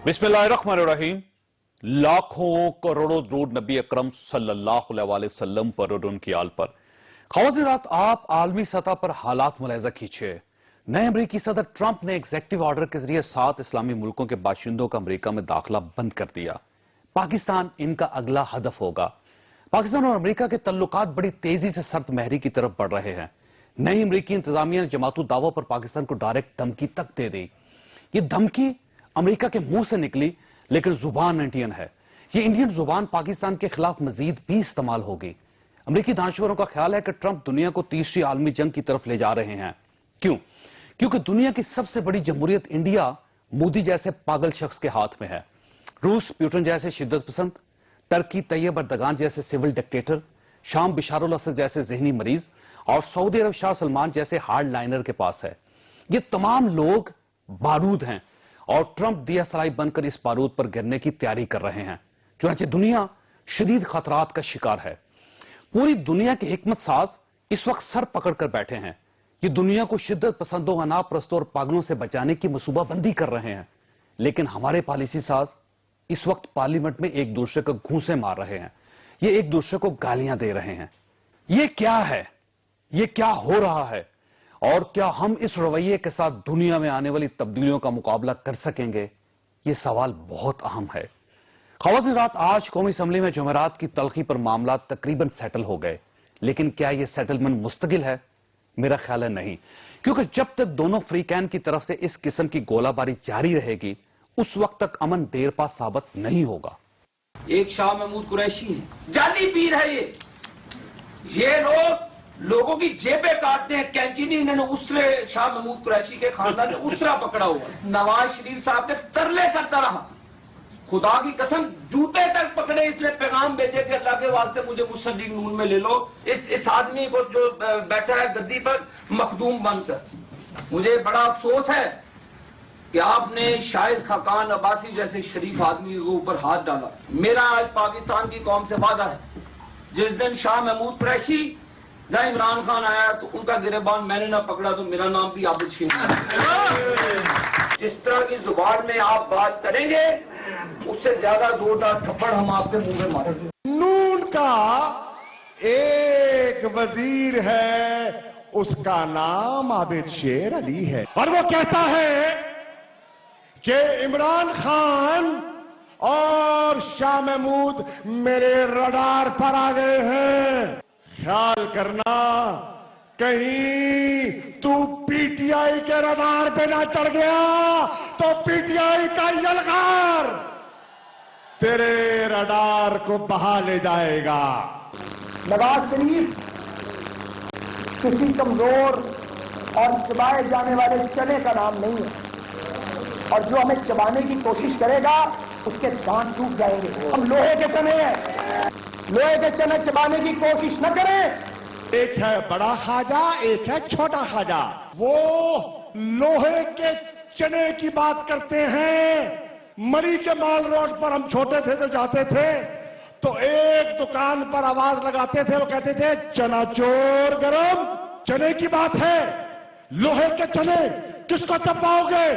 बिस्मिल्लाहिर्रहमानिर्रहीम। लाखों करोड़ों दरूद नबी अकरम सल्लल्लाहु अलैहि वसल्लम पर और उनकी आल पर। ख़वातीन, आप आलमी सतह पर हालात मुलाहिज़ा कीजिए। नए अमरीकी सदर ट्रंप ने एग्जेक्टिव ऑर्डर के जरिए 7 इस्लामी मुल्कों के बाशिंदों का अमरीका में दाखिला बंद कर दिया। पाकिस्तान इनका अगला हदफ होगा। पाकिस्तान और अमरीका के तल्लुकात बड़ी तेजी से सर्द महरी की तरफ बढ़ रहे हैं। नई अमरीकी इंतजामिया ने जमातुल दावा पर पाकिस्तान को डायरेक्ट धमकी तक दे दी। ये धमकी अमेरिका के मुंह से निकली, लेकिन जुबान इंडियन है। ये इंडियन जुबान पाकिस्तान के खिलाफ मजीद भी इस्तेमाल होगी। अमेरिकी दानश्वरों का ख्याल है कि ट्रंप दुनिया को तीसरी आलमी जंग की तरफ ले जा रहे हैं। क्यों? क्योंकि दुनिया की सबसे बड़ी जमहूरियत इंडिया मोदी जैसे पागल शख्स के हाथ में है। रूस प्यूटन जैसे शिद्दत पसंद, टर्की तैयब अर्दगान जैसे सिविल डिक्टेटर, शाम बिशारुल असद जैसे जहनी मरीज और सऊदी अरब शाह सलमान जैसे हार्ड लाइनर के पास है। ये तमाम लोग बारूद हैं और ट्रंप दिया सलाई बनकर इस बारूद पर गिरने की तैयारी कर रहे हैं। चुनांचे दुनिया शदीद खतरात का शिकार है। पूरी दुनिया के हिकमत साज इस वक्त सर पकड़कर बैठे हैं। ये दुनिया को शिद्दत पसंदों, अनापरस्तों और पागलों से बचाने की मनसूबाबंदी कर रहे हैं। लेकिन हमारे पॉलिसी साज इस वक्त पार्लियामेंट में एक दूसरे को घूंसे मार रहे हैं। ये एक दूसरे को गालियां दे रहे हैं। ये क्या है? ये क्या हो रहा है? और क्या हम इस रवैये के साथ दुनिया में आने वाली तब्दीलियों का मुकाबला कर सकेंगे? ये सवाल बहुत अहम है। ख़वातीन, रात आज कौमी असम्बली में जुमेरात की तलखी पर मामला तकरीबन सेटल हो गए। लेकिन क्या यह सेटलमेंट मुस्तकिल है? मेरा ख्याल है नहीं, क्योंकि जब तक दोनों फ्रीकैन की तरफ से इस किस्म की गोलाबारी जारी रहेगी, उस वक्त तक अमन देर पा साबित नहीं होगा। एक शाह महमूद कुरैशी है, जाली पीर है। ये लोगों की जेबें काटते हैं। कैंची नहीं, इन्होंने उसरे शाह महमूद कुरैशी के खानदान ने उसरा पकड़ा हुआ। नवाज शरीफ साहब के तरले करता रहा, खुदा की कसम जूते तक पकड़े। इसलिए पैगाम भेजे कि अल्लाह के वास्ते मुझे मुस्लिम लीग नून में ले लो। इस आदमी को जो बैठा है गद्दी पर मखदूम बनकर। मुझे बड़ा अफसोस है कि आपने शाहिद खाकान अब्बासी जैसे शरीफ आदमी के ऊपर हाथ डाला। मेरा आज पाकिस्तान की कौम से वादा है, जिस दिन शाह महमूद कुरैशी जहाँ इमरान खान आया तो उनका गिरेबान मैंने ना पकड़ा तो मेरा नाम भी आबिद शेख है। जिस तरह की जुबान में आप बात करेंगे, उससे ज्यादा जोरदार थप्पड़ हम आपके मुंह में मारेंगे। नून का एक वजीर है, उसका नाम आबिद शेर अली है, और वो कहता है कि इमरान खान और शाह महमूद मेरे रडार पर आ गए हैं। ख्याल करना कहीं तू पीटीआई के रडार पे ना चढ़ गया तो पीटीआई का यलगार तेरे रडार को बहा ले जाएगा। नवाज शरीफ किसी कमजोर और चबाए जाने वाले चने का नाम नहीं है, और जो हमें चबाने की कोशिश करेगा उसके दांत टूट जाएंगे। हम लोहे के चने हैं, लोहे के चने चबाने की कोशिश न करें। एक है बड़ा खाजा, एक है छोटा खाजा। वो लोहे के चने की बात करते हैं। मरी के माल रोड पर हम छोटे थे तो जाते थे तो एक दुकान पर आवाज लगाते थे, वो कहते थे चना चोर गरम। चने की बात है, लोहे के चने किसको चबाओगे?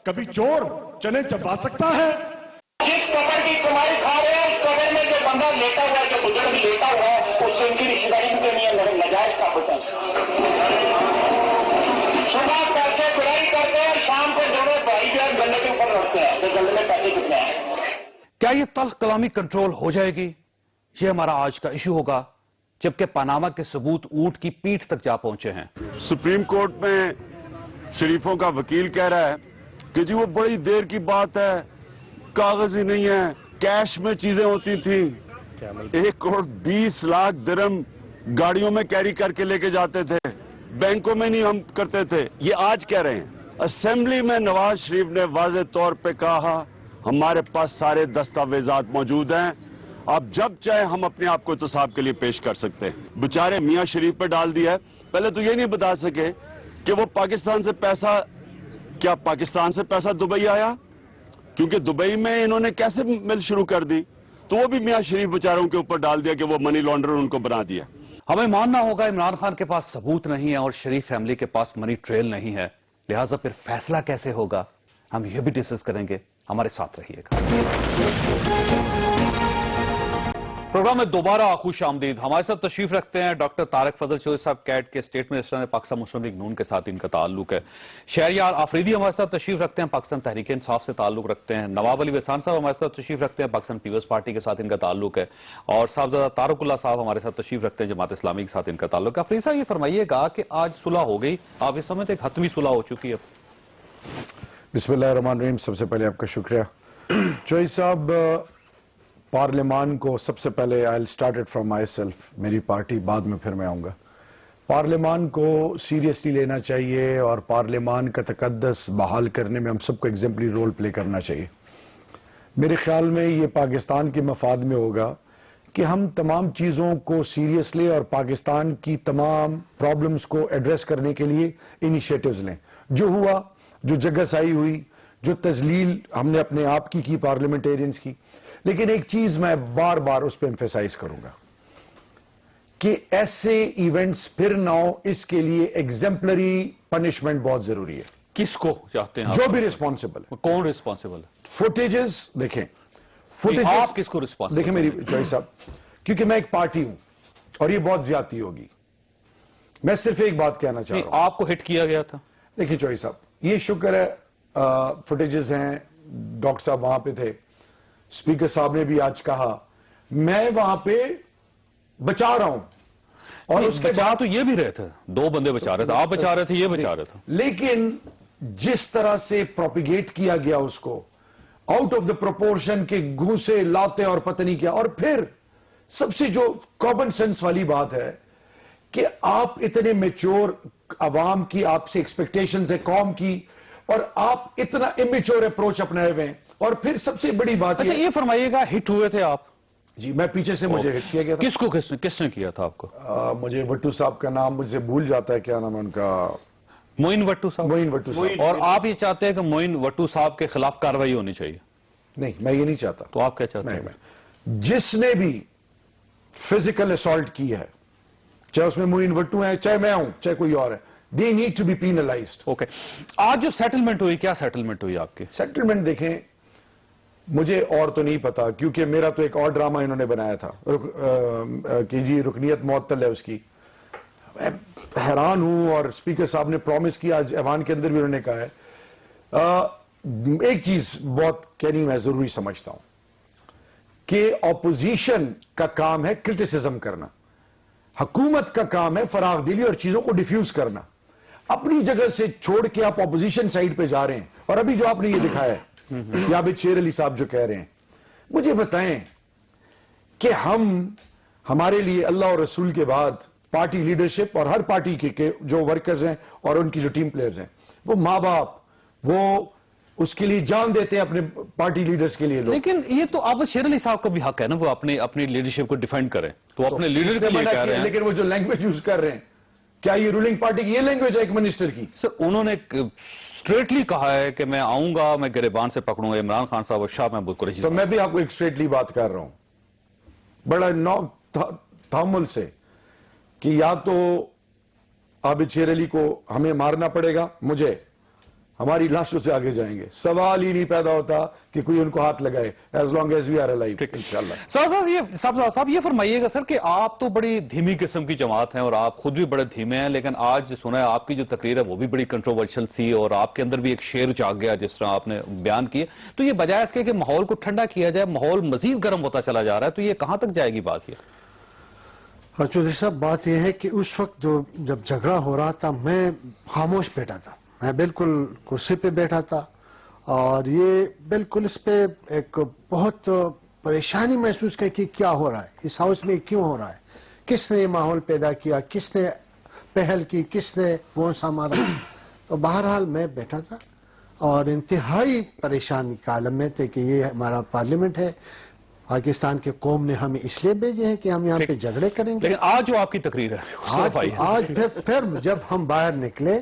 कभी चोर चने चबा सकता है? जिस कबर की कमाई खा रहे हैं, उस कबर में जो बंदा लेटा हुआ है, जो बुजुर्ग लेटा हुआ है, उससे उनकी रिश्तेदारी भी नहीं है, नजायज का होता है। सुबह पैसे बुराई करते हैं, शाम को दोनों भाई जो है गले के ऊपर रखते हैं, तो गले में पैसे कितने हैं। क्या ये तल्ख कलामी कंट्रोल हो जाएगी? ये हमारा आज का इशू होगा, जबकि पनामा के सबूत ऊंट की पीठ तक जा पहुंचे हैं। सुप्रीम कोर्ट में शरीफों का वकील कह रहा है कि जी वो बड़ी देर की बात है, कागज ही नहीं है, कैश में चीजें होती थी। 1 करोड़ 20 लाख दिरहम गाड़ियों में कैरी करके लेके जाते थे, बैंकों में नहीं हम करते थे। ये आज कह रहे हैं। असेंबली में नवाज शरीफ ने वाज़े तौर पे कहा हमारे पास सारे दस्तावेजात मौजूद हैं, अब जब चाहे हम अपने आप को एहतसाब के लिए पेश कर सकते हैं। बेचारे मियां शरीफ पे डाल दिया है। पहले तो ये नहीं बता सके कि वो पाकिस्तान से पैसा, क्या पाकिस्तान से पैसा दुबई आया? क्योंकि दुबई में इन्होंने कैसे मिल शुरू कर दी, तो वो भी मियां शरीफ बेचारों के ऊपर डाल दिया कि वो मनी लॉन्ड्रर उनको बना दिया। हमें मानना होगा इमरान खान के पास सबूत नहीं है और शरीफ फैमिली के पास मनी ट्रेल नहीं है, लिहाजा फिर फैसला कैसे होगा हम ये भी डिस्कस करेंगे। हमारे साथ रहिएगा। प्रोग्राम में दोबारा खुश आमदीद। हमारे साथ तशरीफ रखते हैं डॉक्टर तारिक फजल चौधरी साहब, कैट के स्टेट मिनिस्टर हैं, पाकिस्तान मुस्लिम लीग नून के साथ इनका ताल्लुक है। शहरयार आफरीदी हमारे साथ तशरीफ रखते हैं, पाकिस्तान तहरीक इंसाफ से ताल्लुक रखते हैं। नवाब अली वहसान साहब हमारे साथ तशरीफ रखते हैं, पाकिस्तान पीपल्स पार्टी के साथ इनका ताल्लुक है। और साहबजादा तारुकुल्लाह साहब हमारे साथ तशरीफ रखते हैं, जमात इस्लामी के साथ इनका ताल्लुक है। आफरीदी साहब, ये फरमाइएगा कि आज सुलह हो गई, आप इस समय एक हतमी सुलह हो चुकी है। बिस्मिल्लाहिर्रहमानिर्रहीम। सबसे पहले आपका शुक्रिया चौधरी साहब। पार्लियामान को सबसे पहले I started from my self, मेरी पार्टी बाद में फिर मैं आऊँगा। पार्लियामान को सीरियसली लेना चाहिए और पार्लियामान का तकद्दस बहाल करने में हम सबको एग्जाम्पलरी रोल प्ले करना चाहिए। मेरे ख्याल में ये पाकिस्तान के मफाद में होगा कि हम तमाम चीज़ों को सीरियस लें और पाकिस्तान की तमाम प्रॉब्लम्स को एड्रेस करने के लिए इनिशिएटिव्स लें। जो हुआ, जो जगहसाई हुई, जो तजलील हमने अपने आप की पार्लियामेंटेरियंस की, लेकिन एक चीज मैं बार बार उस पर एम्फेसाइज करूंगा कि ऐसे इवेंट्स फिर ना हो, इसके लिए एग्जेम्पलरी पनिशमेंट बहुत जरूरी है। किसको चाहते हैं आप? जो भी रिस्पॉन्सिबल है। कौन रिस्पॉन्सिबल है? फुटेजेस देखें, आप किसको रिस्पॉन्सिबल देखें मेरी चॉइस साहब, क्योंकि मैं एक पार्टी हूं और ये बहुत ज्यादती होगी। मैं सिर्फ एक बात कहना चाह रहा हूं। आपको हिट किया गया था? देखिए चॉइस साहब, ये शुक्र है फुटेजेस हैं, डॉक्टर साहब वहां पे थे, स्पीकर साहब ने भी आज कहा, मैं वहां पे बचा रहा हूं। और उसके बचा तो ये भी रहे थे, दो बंदे बचा रहे थे, आप बचा रहे थे, ये बचा रहे थे। लेकिन जिस तरह से प्रोपिगेट किया गया उसको आउट ऑफ द प्रोपोर्शन के घूसे लाते और पता नहीं क्या, और फिर सबसे जो कॉमन सेंस वाली बात है कि आप इतने मेच्योर, अवाम की आपसे एक्सपेक्टेशंस है कौम की, और आप इतना इमेच्योर अप्रोच अपनाए हुए हैं। और फिर सबसे बड़ी बात, अच्छा ये फरमाइएगा, हिट हुए थे आप? जी, मैं पीछे से मुझे हिट किया गया था। किसको किसने किया था आपको? मुझे वट्टू साहब का नाम मुझे भूल जाता है, क्या नाम है उनका? मोइन वट्टू साहब। मोइन वट्टू साहब। और आप ये चाहते हैं कि मोइन वट्टू साहब के खिलाफ कार्रवाई होनी चाहिए? नहीं, मैं ये नहीं चाहता। तो आप क्या चाहते हैं? जिसने भी फिजिकल असॉल्ट की है, चाहे उसमें मोइन वट्टू है, चाहे मैं हूं, चाहे कोई और है, they need to be penalized. Okay, आज जो सेटलमेंट हुई, क्या सेटलमेंट हुई आपकी? सेटलमेंट देखें, मुझे और तो नहीं पता, क्योंकि मेरा तो एक और ड्रामा इन्होंने बनाया था कि जी रुकनियत मुअत्तल है उसकी। मैं हैरान हूं, और स्पीकर साहब ने प्रॉमिस किया, आज ऐवान के अंदर भी उन्होंने कहा है। एक चीज बहुत कहनी मैं जरूरी समझता हूं कि ऑपोजिशन का काम है क्रिटिसिज्म करना, हुकूमत का काम है फराग दिली और चीजों को डिफ्यूज करना। अपनी जगह से छोड़ के आप ऑपोजिशन साइड पे जा रहे हैं। और अभी जो आपने ये दिखाया है, याबिद शेर अली साहब जो कह रहे हैं, मुझे बताएं कि हमारे लिए अल्लाह और रसूल के बाद पार्टी लीडरशिप और हर पार्टी के जो वर्कर्स हैं और उनकी जो टीम प्लेयर्स हैं, वो माँ बाप, वो उसके लिए जान देते हैं अपने पार्टी लीडर्स के लिए लोग। लेकिन ये तो अब शेर अली साहब का भी हक है ना, वो अपनी लीडरशिप को डिफेंड करें, तो अपने लीडर के लिए कह रहे हैं। लेकिन वो जो लैंग्वेज यूज कर रहे हैं, क्या ये रूलिंग पार्टी की ये लैंग्वेज है एक मिनिस्टर की? सर, उन्होंने स्ट्रेटली कहा है कि मैं आऊंगा, मैं गिरेबान से पकड़ूंगा इमरान खान साहब और शाह महमूद कुरैशी। तो मैं भी आपको एक स्ट्रेटली बात कर रहा हूं, बड़ा तामुल से, कि या तो आबिद शेर अली को हमें मारना पड़ेगा, मुझे, हमारी लाशों से आगे जाएंगे, सवाल ही नहीं पैदा होता कि कोई उनको हाथ लगाए, as long as we are alive इंशाल्लाह। साहब ये फरमाइएगा सर कि आप तो बड़ी धीमी किस्म की जमात हैं और आप खुद भी बड़े धीमे हैं, लेकिन आज सुना है आपकी जो तकरीर है वो भी बड़ी कंट्रोवर्शियल थी और आपके अंदर भी एक शेर जाग गया जिस तरह आपने बयान किए। तो ये बजाय इसके कि माहौल को ठंडा किया जाए, माहौल मजीद गर्म होता चला जा रहा है, तो ये कहां तक जाएगी बात? ये चौधरी साहब, बात यह है कि उस वक्त जब झगड़ा हो रहा था, मैं खामोश बैठा था, मैं बिल्कुल कुर्सी पे बैठा था, और ये बिल्कुल इस पे एक बहुत परेशानी महसूस की कि क्या हो रहा है इस हाउस में, क्यों हो रहा है, किसने माहौल पैदा किया, किसने पहल की, किसने कौन सा मारा। तो बहरहाल मैं बैठा था और इंतहाई परेशानी का आलम में थे कि ये हमारा पार्लियामेंट है, पाकिस्तान के कौम ने हमें इसलिए भेजे हैं कि हम यहाँ पे झगड़े करेंगे। लेकिन आज जो आपकी तकरीर है, आज फिर जब हम बाहर निकले,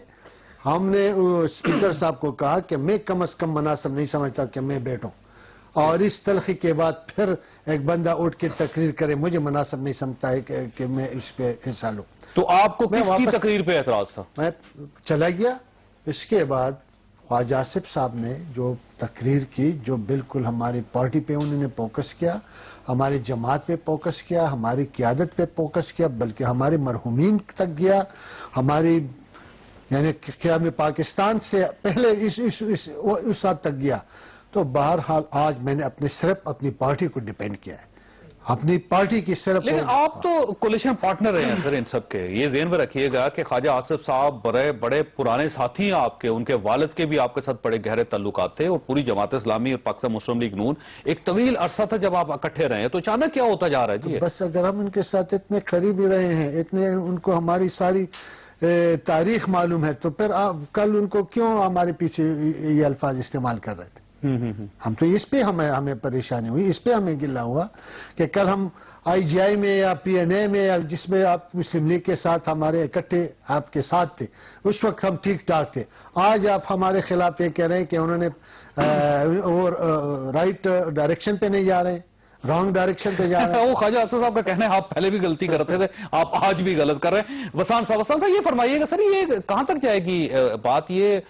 हमने स्पीकर साहब को कहा कि मैं कम से कम मुनासिब नहीं समझता कि मैं बैठूं, और इस तलखी के बाद फिर एक बंदा उठ के तकरीर करे, मुझे मुनासिब नहीं समझता है कि मैं इस पे हिस्सा लूं। तो आपको किसकी तकरीर पे एतराज था? मैं चला गया। इसके बाद ख्वाजा आसिफ साहब ने जो तकरीर की, जो बिल्कुल हमारी पार्टी पे उन्होंने फोकस किया, हमारी जमात पे फोकस किया, हमारी क़यादत पे फोकस किया, बल्कि हमारे मरहूमीन तक गया, हमारी यानी क़याम पाकिस्तान से पहले उस हद तक गया। तो बहरहाल आज मैंने सिर्फ अपनी पार्टी को डिपेंड किया है, अपनी पार्टी की सिर्फ। लेकिन आप तो कोलिशन पार्टनर रहे हैं सर इन सब के, ये ज़हन में रखिएगा कि ख्वाजा आसिफ साहब बड़े पुराने साथी हैं आपके, उनके वालिद के भी आपके साथ बड़े गहरे ताल्लुकात थे, और पूरी जमात इस्लामी और पाकिस्तान मुस्लिम लीग नून एक तवील अरसा था जब आप इकट्ठे रहे हैं, तो अचानक क्या होता जा रहा है जी? बस अगर हम उनके साथ इतने करीबी रहे हैं, इतने उनको हमारी सारी तारीख मालूम है, तो फिर कल उनको क्यों हमारे पीछे ये अल्फाज इस्तेमाल कर रहे थे? हम तो इस पे हमें परेशानी हुई, इस पे हमें गिला हुआ कि कल हम IGI में या PNA में या जिसमें आप मुस्लिम लीग के साथ हमारे इकट्ठे आपके साथ थे, उस वक्त हम ठीक ठाक थे। आज आप हमारे खिलाफ ये कह रहे हैं कि उन्होंने राइट डायरेक्शन पे नहीं जा रहे हैं, रॉन्ग डायरेक्शन पे जा रहे हैं। वो ख्वाजा आसिफ साहब का कहना है आप पहले भी गलती करते थे, आप आज भी गलत कर रहे हैं। वसान साहब ये फरमाइएगा सर, ये कहां तक जाएगी बात? ये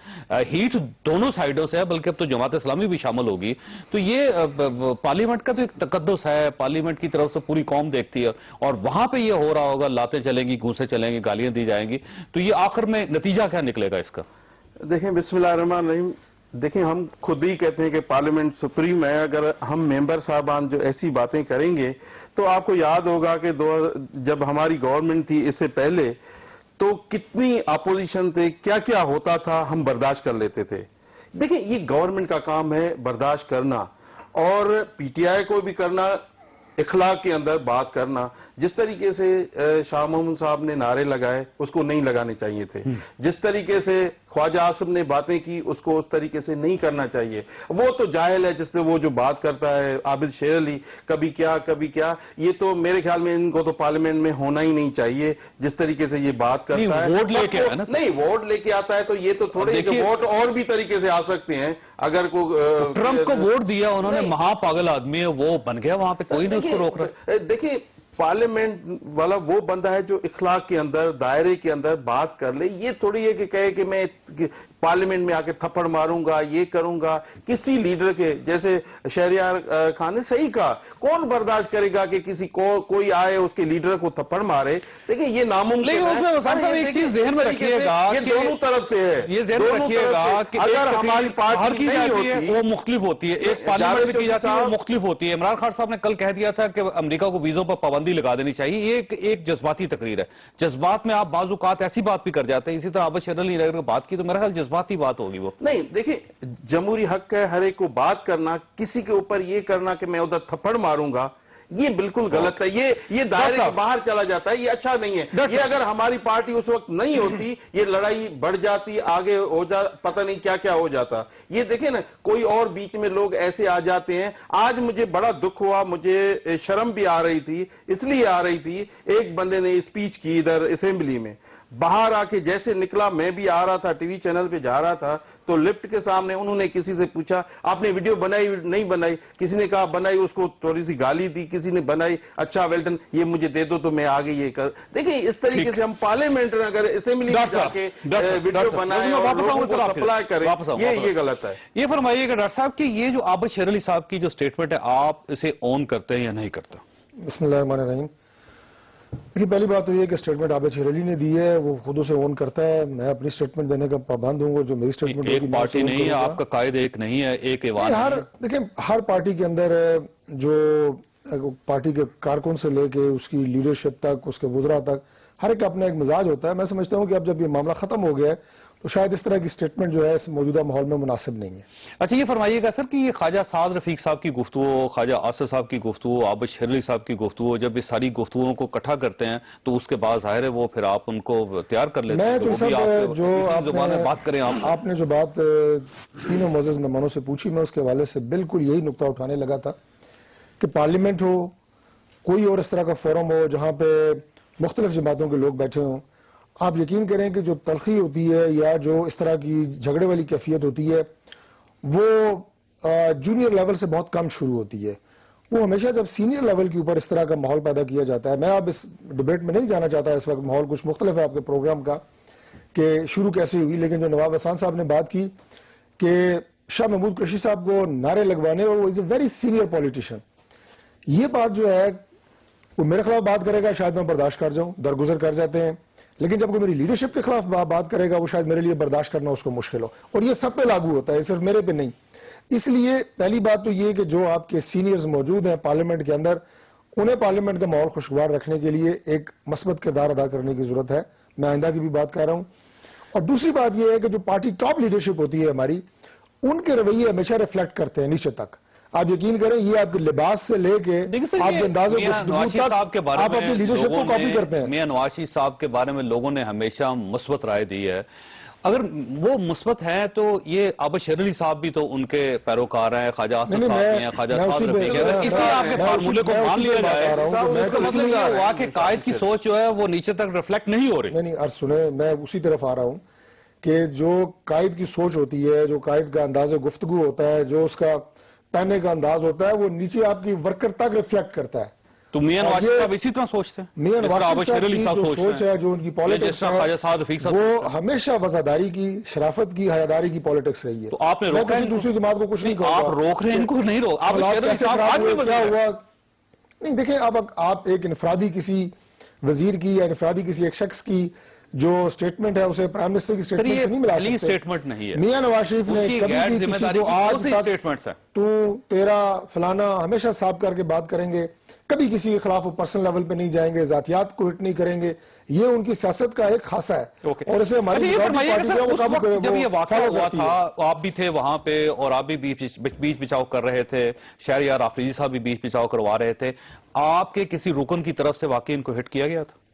हीट दोनों साइडों से है, बल्कि अब तो जमात इस्लामी भी शामिल होगी, तो ये पार्लियामेंट का तो एक तकद्दुस है, पार्लियामेंट की तरफ से पूरी कौम देखती है, और वहां पे ये हो रहा होगा, लातें चलेंगी, घूंसे चलेंगी, गालियां दी जाएंगी, तो ये आखिर में नतीजा क्या निकलेगा इसका? देखें, बिस्मिल्लाहिर्रहमानिर्रहीम, देखें हम खुद ही कहते हैं कि पार्लियामेंट सुप्रीम है। अगर हम मेंबर साहबान जो ऐसी बातें करेंगे, तो आपको याद होगा कि जब हमारी गवर्नमेंट थी इससे पहले, तो कितनी अपोजिशन थे, क्या क्या होता था, हम बर्दाश्त कर लेते थे। देखिए, ये गवर्नमेंट का काम है बर्दाश्त करना, और PTI को भी करना, इखलाक के अंदर बात करना। जिस तरीके से शाह मोहम्मद साहब ने नारे लगाए, उसको नहीं लगाने चाहिए थे। जिस तरीके से ख्वाजा आसिफ ने बातें की, उसको उस तरीके से नहीं करना चाहिए। वो तो जाहिल है जिससे वो जो बात करता है, आबिद शेर अली, कभी क्या, ये तो मेरे ख्याल में इनको तो पार्लियामेंट में होना ही नहीं चाहिए। जिस तरीके से ये बात करता है, वोट लेके है ना? नहीं, वोट लेके आता है तो ये तो थोड़े वोट और भी तरीके से आ सकते हैं। अगर को ट्रंप को वोट दिया उन्होंने, महापागल आदमी है, वो बन गया, वहां पे कोई नहीं उसको रोक रहा। देखिए, पार्लियामेंट वाला वो बंदा है जो इखलाक के अंदर, दायरे के अंदर बात कर ले। ये थोड़ी है कि कहे कि मैं पार्लियामेंट में आके थप्पड़ मारूंगा, ये करूंगा। किसी लीडर के, जैसे शहरियार खान ने सही कहा, कौन बर्दाश्त करेगा कि किसी को कोई आए उसके लीडर को थप्पड़ मारे? देखिए, ये नामुमकिन है। लेकिन उसमें वसान साहब एक चीज ज़हन में रखिएगा, ये दोनों तरफ से है। ये ज़हन में रखिएगा कि अगर हमारी पार्टी की जाती है वो मुख्तलिफ होती है, एक पार्लियामेंट में की जाती है वो मुख्तलिफ होती है। इमरान खान साहब ने कल कह दिया था कि अमेरिका को वीजों पर पाबंदी लगा देनी चाहिए। ये एक जज्बाती तकरीर है, जज्बात में आप बाज़ औक़ात ऐसी बात भी कर जाते हैं। इसी तरह आबिद शेर अली ने बात की, तो मेरा ख्याल जज्बाती बात होगी वो। नहीं, देखिए, जमहूरी हक है हर एक को बात करना, किसी के ऊपर ये करना कि मैं उधर थप्पड़ मारूंगा, ये बिल्कुल गलत है। ये दायरे के बाहर चला जाता है, ये अच्छा नहीं है। ये अगर हमारी पार्टी उस वक्त नहीं होती, ये लड़ाई बढ़ जाती, आगे हो जा, पता नहीं क्या क्या हो जाता। ये देखें ना, कोई और बीच में लोग ऐसे आ जाते हैं। आज मुझे बड़ा दुख हुआ, मुझे शर्म भी आ रही थी, इसलिए आ रही थी, एक बंदे ने स्पीच की इधर असेंबली में, बाहर आके जैसे निकला, मैं भी आ रहा था, टीवी चैनल पे जा रहा था, तो लिफ्ट के सामने उन्होंने किसी से पूछा, आपने वीडियो बनाई नहीं बनाई? किसी ने कहा बनाई, उसको थोड़ी सी गाली दी, किसी ने बनाई, अच्छा वेल्टन, ये मुझे दे दो तो मैं आगे ये कर। देखिए, इस तरीके से हम पार्लियामेंट में अगर असेंबली में जाके वीडियो बनाए और लोगों को सप्लाई करें, ये गलत है। ये फरमाइएगा डॉक्टर साहब कि ये जो आबिद शेर अली साहब की जो स्टेटमेंट है, आप इसे ऑन करते हैं या नहीं करते? बिस्मिल्लाहिर्रहमानिर्रहीम। देखिए, पहली बात तो ये कि स्टेटमेंट आबिद शेर अली ने दी है, वो खुद से ओन करता है। मैं अपनी स्टेटमेंट देने का पाबंद हूँ, जो मेरी स्टेटमेंट एक पार्टी नहीं है, आपका कायद एक नहीं है, एक एवान। देखिए, हर पार्टी के अंदर जो पार्टी के कारकुन से लेके उसकी लीडरशिप तक, उसके वुज़रा तक, हर एक का अपना एक मिजाज होता है। मैं समझता हूँ कि अब जब ये मामला खत्म हो गया है, तो शायद इस तरह की स्टेटमेंट जो है इस मौजूदा माहौल में मुनासिब नहीं है। अच्छा, ये फरमाइएगा सर कि ये ख्वाजा साद रफीक साहब की गुफ्तगू, ख्वाजा आसिफ साहब की गुफ्तगू, आबिद शेर अली साहब की गुफ्तगू, जब ये सारी गुफ्तगुओं को इकट्ठा करते हैं, तो उसके बाद जाहिर है वो फिर आप उनको तैयार कर लेते हैं। मैं जो बात करें आपने जो बात तीनों मोअज़्ज़ज़ मेहमानों से पूछी, मैं उसके हवाले से बिल्कुल यही नुक्ता उठाने लगा था कि पार्लियामेंट हो, कोई और इस तरह का फोरम हो जहाँ पे मुख्तलिफ जमातों के लोग बैठे हों, आप यकीन करें कि जो तलखी होती है या जो इस तरह की झगड़े वाली कैफियत होती है, वो जूनियर लेवल से बहुत कम शुरू होती है। वो हमेशा जब सीनियर लेवल के ऊपर इस तरह का माहौल पैदा किया जाता है। मैं अब इस डिबेट में नहीं जाना चाहता, इस वक्त माहौल कुछ मुख्तलिफ है आपके प्रोग्राम का कि शुरू कैसे हुई, लेकिन जो नवाब वसान साहब ने बात की کہ شاہ محمود قریشی صاحب کو نعرے لگوانے، اور وہ از اے ویری سینئر پولیٹیشین، یہ بات جو ہے وہ میرے خلاف بات کرے گا شاید میں برداشت کر جاؤں، درگزر کر جاتے ہیں، لیکن جب کوئی میری لیڈرشپ کے خلاف بات کرے گا وہ شاید میرے لیے برداشت کرنا اس کو مشکل ہو، اور یہ سب پہ لاگو ہوتا ہے، صرف میرے پہ نہیں۔ اس لیے پہلی بات تو یہ کہ جو آپ کے سینئرز موجود ہیں پارلیمنٹ کے اندر، انہیں پارلیمنٹ کا ماحول خوشگوار رکھنے کے لیے ایک مثبت کردار ادا کرنے کی ضرورت ہے، میں آئندہ کی بھی بات کر رہا ہوں۔ اور دوسری بات یہ ہے کہ جو پارٹی ٹاپ لیڈرشپ ہوتی ہے ہماری، ان کے رویے ہمیشہ ریفلیکٹ کرتے ہیں نیچے تک۔ آپ یقین کریں یہ آپ کے لباس سے لے کے آپ کے انداز گفتگو تک آپ اپنی لیڈرشپ کو کاپی کرتے ہیں۔ میاں نواز شریف صاحب کے بارے میں لوگوں نے ہمیشہ مثبت رائے دی ہے، اگر وہ مثبت ہیں تو یہ عابد شیر علی صاحب بھی تو ان کے پیروکار ہیں، خواجہ آصف صاحب بھی ہیں، خواجہ صاحب رفیق ہیں، اگر اسی آپ کے فارمولے کو مان لیا جائے اس کا مطلب یہ ہوا کہ قائد کی سوچ جو ہے وہ نیچے تک ریفلیکٹ نہیں ہو رہی۔ نہیں ارض سنیں، میں اسی طرف آ رہا ہوں کہ جو قائد کی سوچ ہوتی ہے، جو قائد کا انداز گفتگو ہوتا ہے، جو اس کا پہننے کا انداز ہوتا ہے، وہ نیچے آپ کی ورکر تک ریفلیکٹ کرتا ہے۔ تو میاں نواز شریف صاحب اسی طرح سوچتے ہیں، میاں نواز عابد شریف شیر علی صاحب صاحب کی جو سوچ ہے، جو ان کی پالیٹکس ہے، وہ ہمیشہ وفاداری کی، شرافت کی، حیاداری کی پالیٹکس رہی ہے۔ تو آپ نے میں روکا کسی دوسری جماعت کو کچھ نہیں کہوں گا۔ آپ روک رہے ہیں ان کو نہیں روک، عابد شیر علی صاحب آج بھی کیا ہوا؟ نہیں دیکھیں، اب آپ ایک انفرادی کسی وزیر کی یا انفرادی کسی ایک شخص کی جو سٹیٹمنٹ ہے اسے پرائم منسٹر کی سٹیٹمنٹ سے نہیں ملا سکتے۔ سٹیٹمنٹ نہیں ہے، میاں نواز شریف نے کبھی بھی کسی کو آج تک تو تیرا فلانا ہمیشہ صاف کر کے بات کریں گے، کبھی کسی کے خلاف وہ پرسنل لیول پہ نہیں جائیں گے، ذاتیات کو ہٹ نہیں کریں گے، یہ ان کی سیاست کا ایک خاصہ ہے، اور اسے ہماری جب یہ واقعہ ہوا تھا آپ بھی تھے وہاں پہ اور آپ بھی بیچ بچاؤ کر رہے تھے، شہریار آفریدی صاحب بھی بیچ بچاؤ کروا رہے تھے، آپ کے کسی رکن کی طرف سے واقعی ان کو ہٹ کیا گیا تھا؟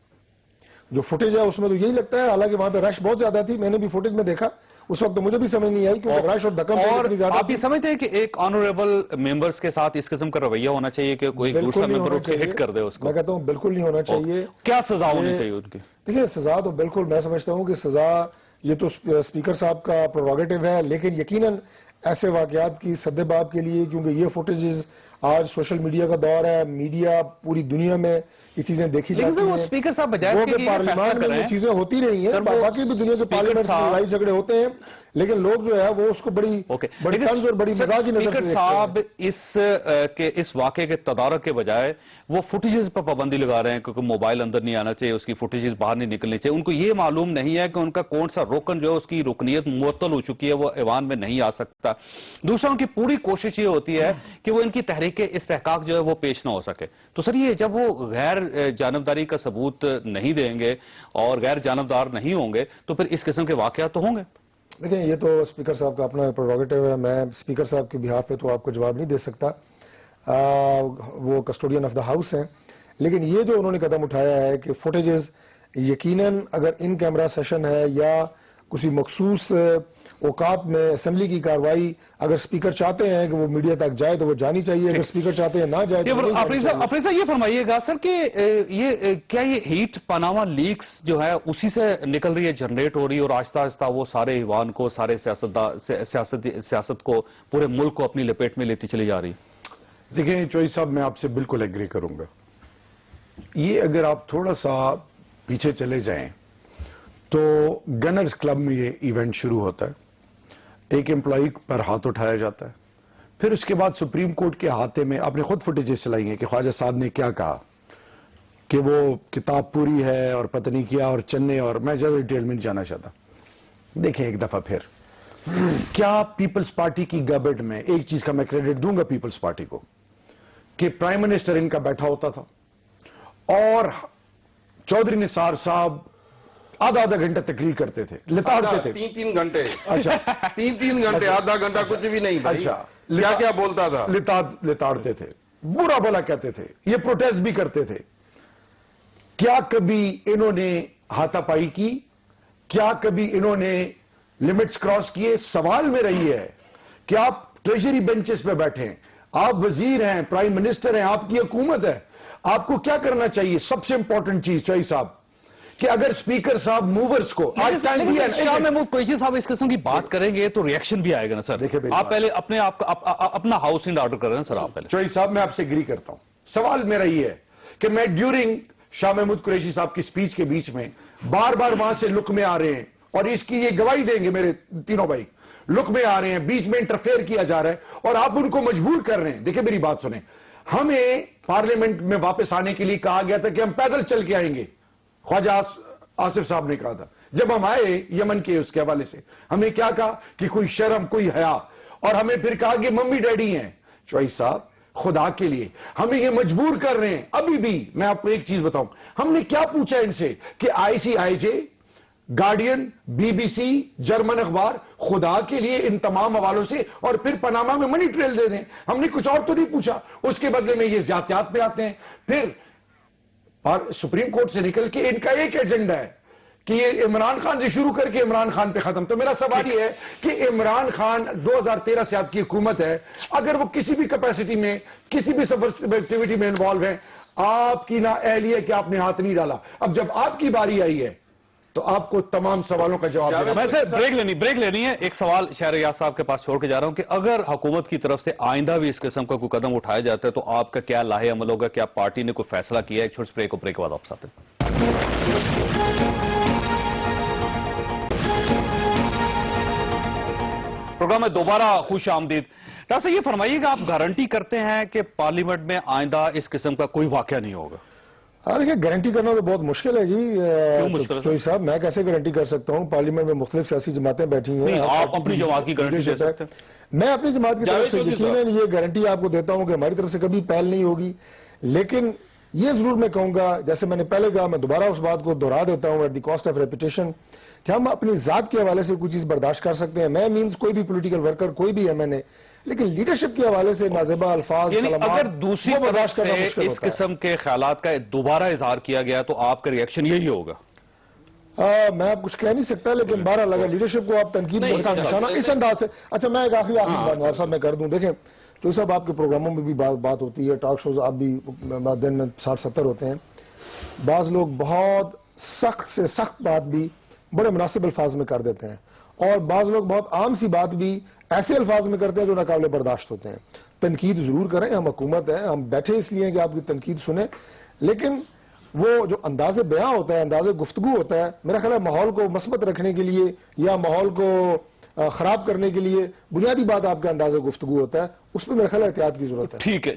جو فوٹیج ہے اس میں تو یہی لگتا ہے، حالانکہ وہاں پہ رش بہت زیادہ تھی، میں نے بھی فوٹیج میں دیکھا، اس وقت تو مجھے بھی سمجھ نہیں آئی کیونکہ رش اور دکم اتنی زیادہ تھی۔ آپ یہ سمجھتے ہیں کہ ایک آنریبل ممبرز کے ساتھ اس قسم کا رویہ ہونا چاہیے کہ کوئی دوسرا ممبر اٹھ کے ہٹ کر دے اس کو؟ میں کہتا ہوں بالکل نہیں ہونا چاہیے۔ کیا سزا ہونی چاہیے ان کی؟ دیکھیں سزا تو بالکل میں سمجھتا ہوں کہ سزا یہ تو اسپیکر صاحب کا پروگیٹو ہے، لیکن یقیناً ایسے واقعات کی سدباب کے لیے، کیونکہ یہ فوٹیجز آج سوشل میڈیا کا دور ہے، میڈیا پوری دنیا میں یہ چیزیں دیکھی جاتی ہیں، وہ اسپیکر صاحب بجائے اس کے کہ پارلیمان میں یہ چیزیں ہوتی رہی ہیں، باقی بھی دنیا کے پارلیمنٹ میں لڑائی جھگڑے ہوتے ہیں، لیکن لوگ جو ہے وہ اس کو بڑی طنز اور بڑی مزاح کی نظر سے دیکھتے ہیں۔ صاحب اس واقعے کے تدارک کے بجائے وہ فوٹیجز پر پابندی لگا رہے ہیں کیونکہ موبائل اندر نہیں آنا چاہیے، اس کی فوٹیجز باہر نہیں نکلنی چاہیے، ان کو یہ معلوم نہیں ہے کہ ان کا کون سا رکن جو ہے اس کی رکنیت معطل ہو چکی ہے، وہ ایوان میں نہیں آ سکتا۔ دوسرا ان کی پوری کوشش یہ ہوتی ہے کہ وہ ان کی تحریک استحقاق جو ہے وہ پیش نہ ہو سکے۔ تو سر یہ جب وہ غیر جانبداری کا ثبوت نہیں دیں گے اور غیر جانبدار نہیں ہوں گے تو پھر اس قسم کے واقعات تو ہوں گے۔ دیکھیں یہ تو اسپیکر صاحب کا اپنا پروگیٹو ہے، میں اسپیکر صاحب کے بہاف پہ تو آپ کو جواب نہیں دے سکتا، وہ کسٹوڈین آف دا ہاؤس ہیں، لیکن یہ جو انہوں نے قدم اٹھایا ہے کہ فوٹیجز یقیناً اگر ان کیمرہ سیشن ہے یا کسی مخصوص اوقات میں اسمبلی کی کاروائی اگر اسپیکر چاہتے ہیں کہ وہ میڈیا تک جائے تو وہ جانی چاہیے، اگر اسپیکر چاہتے ہیں نہ جائے تو افریزہ یہ فرمائیے گا سر کہ کیا یہ ہیٹ پاناما لیکس جو ہے اسی سے نکل رہی ہے، جنریٹ ہو رہی ہے اور آہستہ آہستہ وہ سارے ایوان کو، سارے سیاست کو، پورے ملک کو اپنی لپیٹ میں لیتی چلی جا رہی ہے؟ دیکھیں چوئی صاحب میں آپ سے بالکل ایگری کروں گا، یہ اگر آپ تھوڑا سا پیچھے چلے جائیں تو گنرز کلب میں یہ ایونٹ شروع ہوتا ہے، ایک امپلائی پر ہاتھ اٹھایا جاتا ہے، پھر اس کے بعد سپریم کورٹ کے ہاتھے میں آپ نے خود فوٹیجز چلائی ہیں کہ خواجہ صاحب نے کیا کہا کہ وہ کتاب پوری ہے اور پتہ نہیں کیا اور چنے، اور میں زیادہ ڈیٹیل میں نہیں جانا چاہتا۔ دیکھیں ایک دفعہ پھر کیا پیپلز پارٹی کی گورنمنٹ میں ایک چیز کا میں کریڈٹ دوں گا پیپلز پارٹی کو کہ پرائم منسٹر ان کا بیٹھا ہوتا تھا اور چودھری نثار صاحب آدھا گھنٹہ تقریر کرتے تھے، لتاڑتے تھے، 3 گھنٹے، اچھا 3 گھنٹے، آدھا گھنٹہ کچھ بھی نہیں، اچھا کیا بولتا تھا، لتاڑتے تھے، برا بھلا کہتے تھے، یہ پروٹیسٹ بھی کرتے تھے۔ کیا کبھی انہوں نے ہاتھا پائی کی؟ کیا کبھی انہوں نے لمٹس کراس کیے؟ سوال میں رہی ہے کہ آپ ٹریجری بینچز پہ بیٹھے ہیں، آپ وزیر ہیں، پرائم منسٹر ہیں، آپ کی حکومت ہے، آپ کو کیا کرنا چاہیے؟ سب سے امپورٹنٹ چیز چوئی صاحب کہ اگر اسپیکر صاحب موورز کو شاہ محمود قریشی صاحب اس قسم کی بات کریں گے تو ریاکشن بھی آئے گا نا سر؟ آپ پہلے اپنا ہاؤسنگ آرڈر کر رہے ہیں سر، آپ پہلے۔ چوئی صاحب میں آپ سے اگری کرتا ہوں، سوال میرا یہ ہے کہ میں ڈیورنگ شاہ محمود قریشی صاحب کی سپیچ کے بیچ میں بار بار وہاں سے لک میں آ رہے ہیں اور اس کی یہ گواہی دیں گے میرے تینوں بھائی. لک میں آ رہے ہیں, بیچ میں انٹرفیئر کیا جا رہا ہے اور آپ ان کو مجبور کر رہے ہیں. دیکھیں میری بات سنیں, ہمیں پارلیمنٹ میں واپس آنے کے لیے کہا گیا تھا کہ ہم پیدل چل کے آئیں گے. خواجہ آصف صاحب نے کہا تھا. جب ہم آئے یمن کے اس کے حوالے سے, ہمیں کیا کہا کہ کوئی شرم کوئی حیا, اور ہمیں پھر کہا کہ ممی ڈیڈی ہیں. چوئی صاحب خدا کے لیے ہمیں یہ مجبور کر رہے ہیں. ابھی بھی میں آپ کو ایک چیز بتاؤں, ہم نے کیا پوچھا ان سے کہ ICIJ, گارڈین, BBC, جرمن اخبار, خدا کے لیے ان تمام حوالوں سے, اور پھر پاناما میں منی ٹریل دے دیں. ہم نے کچھ اور تو نہیں پوچھا. اس کے بدلے میں یہ زیادتیات پہ آتے ہیں. پھر اور سپریم کورٹ سے نکل کے ان کا ایک ایجنڈا ہے کہ یہ عمران خان سے شروع کر کے عمران خان پہ ختم. تو میرا سوال یہ ہے کہ عمران خان 2013 سے آپ کی حکومت ہے, اگر وہ کسی بھی کیپیسٹی میں کسی بھی سب ایکٹیویٹی میں انوالو ہیں, آپ کی نا اہلی ہے کہ آپ نے ہاتھ نہیں ڈالا. اب جب آپ کی باری آئی ہے تو آپ کو تمام سوالوں کا جواب دینا. میں سے بریک لینی ہے. ایک سوال شہریار صاحب کے پاس چھوڑ کے جا رہا ہوں کہ اگر حکومت کی طرف سے آئندہ بھی اس قسم کا کوئی قدم اٹھایا جاتا ہے تو آپ کا کیا لاہے عمل ہوگا؟ کیا پارٹی نے کوئی فیصلہ کیا ہے؟ ایک چھوٹی بریک کے بعد واپس آتے ہیں. پروگرام میں دوبارہ خوش آمدید. ڈاکٹر صاحب یہ فرمائیے گا, آپ گارنٹی کرتے ہیں کہ پارلیمنٹ میں آئندہ اس قسم کا کوئی واقعہ نہیں ہوگا؟ ہاں دیکھیں, گارنٹی کرنا تو بہت مشکل ہے جی. چوئی صاحب میں کیسے گارنٹی کر سکتا ہوں؟ پارلیمنٹ میں مختلف سیاسی جماعتیں بیٹھی ہیں. آپ اپنی جماعت کی گارنٹی دے سکتے ہیں. میں اپنی جماعت کی طرف سے یقیناً یہ گارنٹی آپ کو دیتا ہوں کہ ہماری طرف سے کبھی پہل نہیں ہوگی. لیکن یہ ضرور میں کہوں گا, جیسے میں نے پہلے کہا, میں دوبارہ اس بات کو دہرا دیتا ہوں at the cost of repetition, کہ ہم اپنی ذات کے حوالے سے کوئی چیز برداشت کر سکتے ہیں. میں مینز کوئی بھی پولیٹیکل ورکر کوئی بھی ہے میں نے, لیکن لیڈرشپ کے حوالے سے نازیبہ الفاظ, یعنی اگر دوسری طرف سے اس قسم کے خیالات کا دوبارہ اظہار کیا گیا تو آپ کا ریئیکشن یہی ہوگا؟ میں اب کچھ کہہ نہیں سکتا, لیکن بہرحال اگر لیڈرشپ کو آپ تنقید کا نشانہ اس انداز سے. اچھا میں ایک آخری بات صاحب میں کر دوں. دیکھیں جو صاحب آپ کے پروگراموں میں بھی بات ہوتی ہے, ٹاک شوز آپ بھی دن میں 60-70 ہوتے ہیں, بعض لوگ بہت سخت سے سخت بات بھی بڑے مناسب الفاظ میں کر دیتے ہیں, اور بعض لوگ بہت عام سی بات بھی ایسے الفاظ میں کرتے ہیں جو ناقابل برداشت ہوتے ہیں. تنقید ضرور کریں, ہم حکومت ہیں, ہم بیٹھے اس لیے کہ آپ کی تنقید سنیں, لیکن وہ جو انداز بیاں ہوتا ہے, انداز گفتگو ہوتا ہے, میرا خیال ہے ماحول کو مثبت رکھنے کے لیے یا ماحول کو خراب کرنے کے لیے بنیادی بات آپ کا انداز گفتگو ہوتا ہے, اس پہ میرا خیال احتیاط کی ضرورت ہے. ٹھیک ہے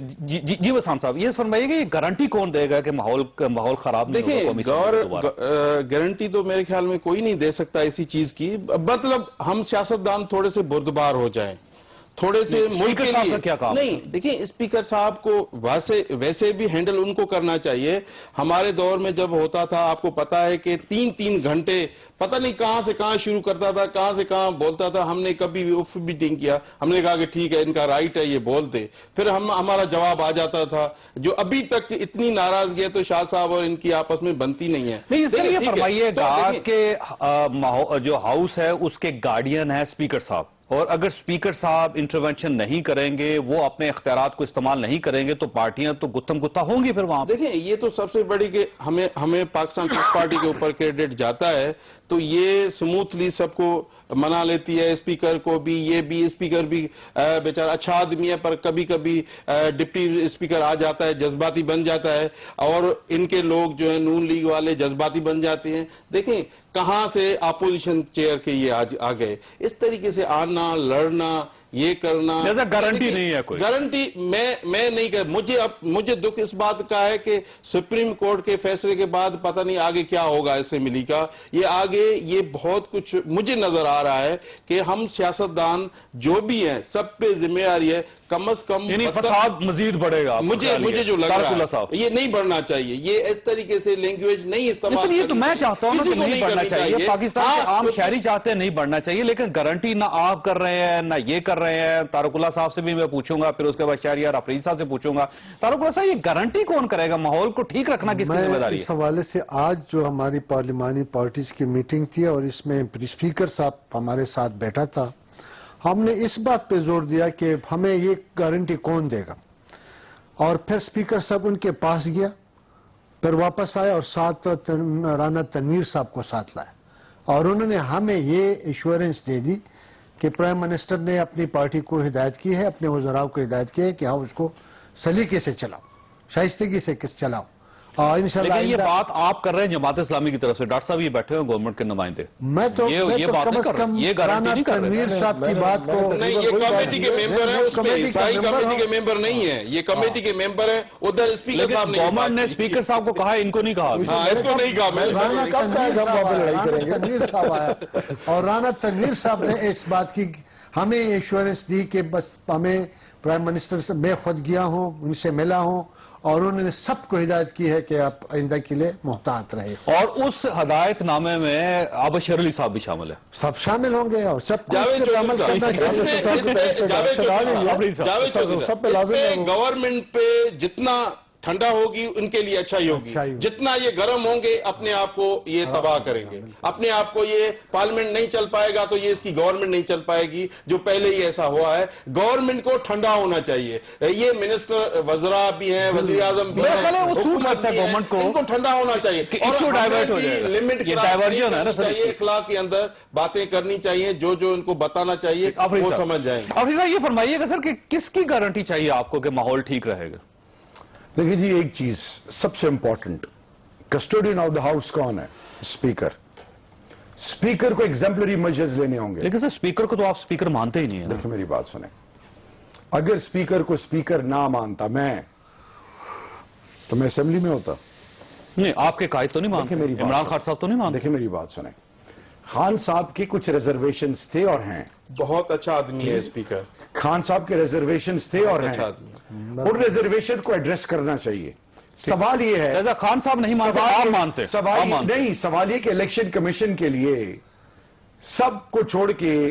جی وسام صاحب, یہ فرمائیے گا یہ گارنٹی کون دے گا کہ ماحول خراب نہیں ہوگا؟ گارنٹی تو میرے خیال میں کوئی نہیں دے سکتا اسی چیز کی. مطلب ہم سیاستدان تھوڑے سے بردبار ہو جائیں, تھوڑے سے ملک کے لیے. کیا کام نہیں دیکھیں, اسپیکر صاحب کو ویسے بھی ہینڈل ان کو کرنا چاہیے. ہمارے دور میں جب ہوتا تھا, آپ کو پتا ہے کہ 3 گھنٹے پتہ نہیں کہاں سے کہاں شروع کرتا تھا, کہاں سے کہاں بولتا تھا. ہم نے کبھی بھی اف بھی نہیں کیا, ہم نے کہا کہ ٹھیک ہے ان کا رائٹ ہے یہ بول دے, پھر ہمارا جواب آ جاتا تھا. جو ابھی تک اتنی ناراضگی ہے تو شاہ صاحب اور ان کی آپس میں بنتی نہیں ہے. نہیں, اس کے لیے فرمائیے گا کہ جو ہاؤس ہے اس کے گارڈین ہے اسپیکر صاحب, اور اگر اسپیکر صاحب انٹرونشن نہیں کریں گے, وہ اپنے اختیارات کو استعمال نہیں کریں گے, تو پارٹیاں تو گتم گتا ہوں گی پھر وہاں. دیکھیں یہ تو سب سے بڑی کہ ہمیں پاکستان پیپلز پارٹی کے اوپر کریڈٹ جاتا ہے, تو یہ سموتھلی سب کو منا لیتی ہے. اسپیکر کو بھی, یہ بھی اسپیکر بھی بیچارہ اچھا آدمی ہے, پر کبھی کبھی ڈپٹی اسپیکر آ جاتا ہے, جذباتی بن جاتا ہے, اور ان کے لوگ جو ہیں نون لیگ والے جذباتی بن جاتے ہیں. دیکھیں کہاں سے اپوزیشن چیئر کے یہ آ گئے. اس طریقے سے آنا, لڑنا, یہ کرنا, گارنٹی نہیں ہے کوئی. گارنٹی میں نہیں کر. مجھے دکھ اس بات کا ہے کہ سپریم کورٹ کے فیصلے کے بعد پتہ نہیں آگے کیا ہوگا اسمبلی کا. یہ آگے یہ بہت کچھ مجھے نظر آ رہا ہے کہ ہم سیاستدان جو بھی ہیں سب پہ ذمہ داری ہے, کم از کم یعنی فساد مزید بڑھے گا. مجھے جو لگ رہا ہے یہ نہیں بڑھنا چاہیے, یہ اس طریقے سے لینگویج نہیں استعمال. یہ تو میں چاہتا ہوں کہ نہیں بڑھنا چاہیے, پاکستان کے عام شہری چاہتے ہیں نہیں بڑھنا چاہیے, لیکن گارنٹی نہ آپ کر رہے ہیں نہ یہ کر رہے ہیں. طارق اللہ صاحب سے بھی میں پوچھوں گا, پھر اس کے بعد شہریار افریدی صاحب سے پوچھوں گا. طارق اللہ صاحب, یہ گارنٹی کون کرے گا؟ ماحول کو ٹھیک رکھنا کس کی ذمہ داری ہے؟ اس حوالے سے آج جو ہماری پارلیمانی پارٹیز کی میٹنگ تھی اور اس میں اسپیکر صاحب ہمارے ساتھ بیٹھا تھا, ہم نے اس بات پہ زور دیا کہ ہمیں یہ گارنٹی کون دے گا, اور پھر اسپیکر صاحب ان کے پاس گیا, پھر واپس آیا اور ساتھ رانا تنویر صاحب کو ساتھ لایا, اور انہوں نے ہمیں یہ ایشورنس دے دی کہ پرائم منسٹر نے اپنی پارٹی کو ہدایت کی ہے, اپنے وزراء کو ہدایت کی ہے کہ ہاں اس کو سلیقے سے چلاؤ, شائستگی سے چلاؤ, इंशाल्लाह लेकिन ये आइंदा- बात आप कर रहे हैं जमात इस्लामी की तरफ से, डॉक्टर साहब ये बैठे हुए गवर्नमेंट के नुमाइंदे, मैं तो ये मैं तो बात कम नहीं से कर रहे, कम ये गारंटी राना नहीं कर रहे। तनवीर साहब की बात को नहीं, ये कमेटी के मेंबर है, उसमें कमेटी का ईसाई मेंबर कमेटी के हूं। मेंबर नहीं है, ये कमेटी के मेंबर है। उधर स्पीकर लेकिन साहब ने गवर्नमेंट ने स्पीकर साहब को कहा, इनको नहीं कहा अभी। हाँ, इसको नहीं कहा मैंने। राना कब कहेगा हम वहाँ पे लड़ाई करेंगे? राना तनवीर साहब आया और राना तनवीर साहब ने इस बात की हमें एश्योरेंस दी कि बस हमें प्राइम मिनिस्टर से मैं खुद गया हूं, उनसे मिला हूं और उन्होंने सबको हिदायत की है कि आप आइंदा के लिए मुहतात रहे। और उस हदायतनामे में आबशर अली साहब भी शामिल है। सब शामिल होंगे और सब जावेद चौधरी अमल साहब, करना चाहिए। इसमें- साहब इसमें- पे जावेद चौधरी आ गई है। साहब, जावेद चौधरी सब पे लाज़िम है साहब, वो। गवर्नमेंट पे जितना ठंडा होगी उनके लिए अच्छा ही होगी, अच्छा ही होगी। जितना ये गर्म होंगे अपने आप को ये तबाह करेंगे, अपने आप को ये पार्लियामेंट नहीं चल पाएगा तो ये इसकी गवर्नमेंट नहीं चल पाएगी, जो पहले ही ऐसा हुआ है। गवर्नमेंट को ठंडा होना चाहिए, ये मिनिस्टर वज़रा भी हैं, वज़ीर आज़म भी मेरा हैं, ख्याल है वो सूट हुकूमत करता है भी हैं, गवर्नमेंट को इनको ठंडा होना चाहिए कि और issue divert हो हमें जाएगा। भी लिमिट ये क्रॉस diversion नहीं है ना करनी सर, चाहिए, इसकी। इखलाक के अंदर बातें करनी चाहिए, जो इनको बताना चाहिए वो समझ जाएंगे। आफरीद साहब ये फरमाइएगा सर कि किसकी गारंटी चाहिए आपको कि माहौल ठीक रहेगा? देखिए जी, एक चीज सबसे important, custodian of the house कौन है? स्पीकर। स्पीकर को एग्जाम्पलरी मेजर्स लेने होंगे। लेकिन सर स्पीकर को तो आप स्पीकर मानते ही नहीं है ना। देखिए मेरी बात सुने, अगर स्पीकर को स्पीकर ना मानता मैं, तो मैं असेंबली में होता। नहीं, आपके कायद तो नहीं मानते, देखिए मेरी बात इमरान सुने। खान साहब तो नहीं मानते। देखिए मेरी बात सुने, खान साहब के कुछ रिजर्वेशंस थे और हैं। बहुत अच्छा आदमी है स्पीकर, खान साहब के रिजर्वेशंस थे और अच्छा हैं। आदमी उन रिजर्वेशन को एड्रेस करना चाहिए। सवाल ये है, लिहाजा खान साहब नहीं मानते, आप मानते, आप सवाल मानते। नहीं, सवाल ये कि इलेक्शन कमीशन के लिए सबको छोड़ के,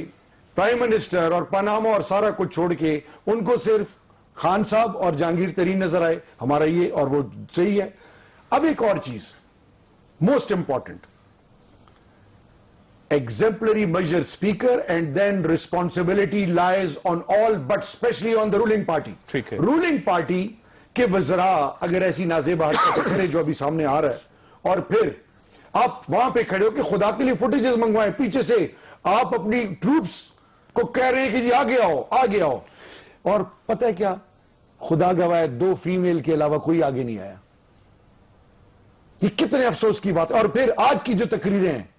प्राइम मिनिस्टर और पनामा और सारा कुछ छोड़ के, उनको सिर्फ खान साहब और जहांगीर तरीन नजर आए, हमारा ये और वो सही है। अब एक और चीज most important, exemplary measure speaker and then responsibility lies on all but especially on the ruling party. ठीक है। रूलिंग पार्टी के वज़रा अगर ऐसी नाज़ेबा हरकत करे जो अभी सामने आ रहा है, और फिर आप वहां पे खड़े हो कि खुदा के लिए फुटेजेस मंगवाएं, पीछे से आप अपनी ट्रूप्स को कह रहे हैं कि जी आगे आओ आगे आओ, और पता है क्या, खुदा गवाह 2 फीमेल के अलावा कोई आगे नहीं आया। ये कितने अफसोस की बात है। और फिर आज की जो तकरीरें हैं,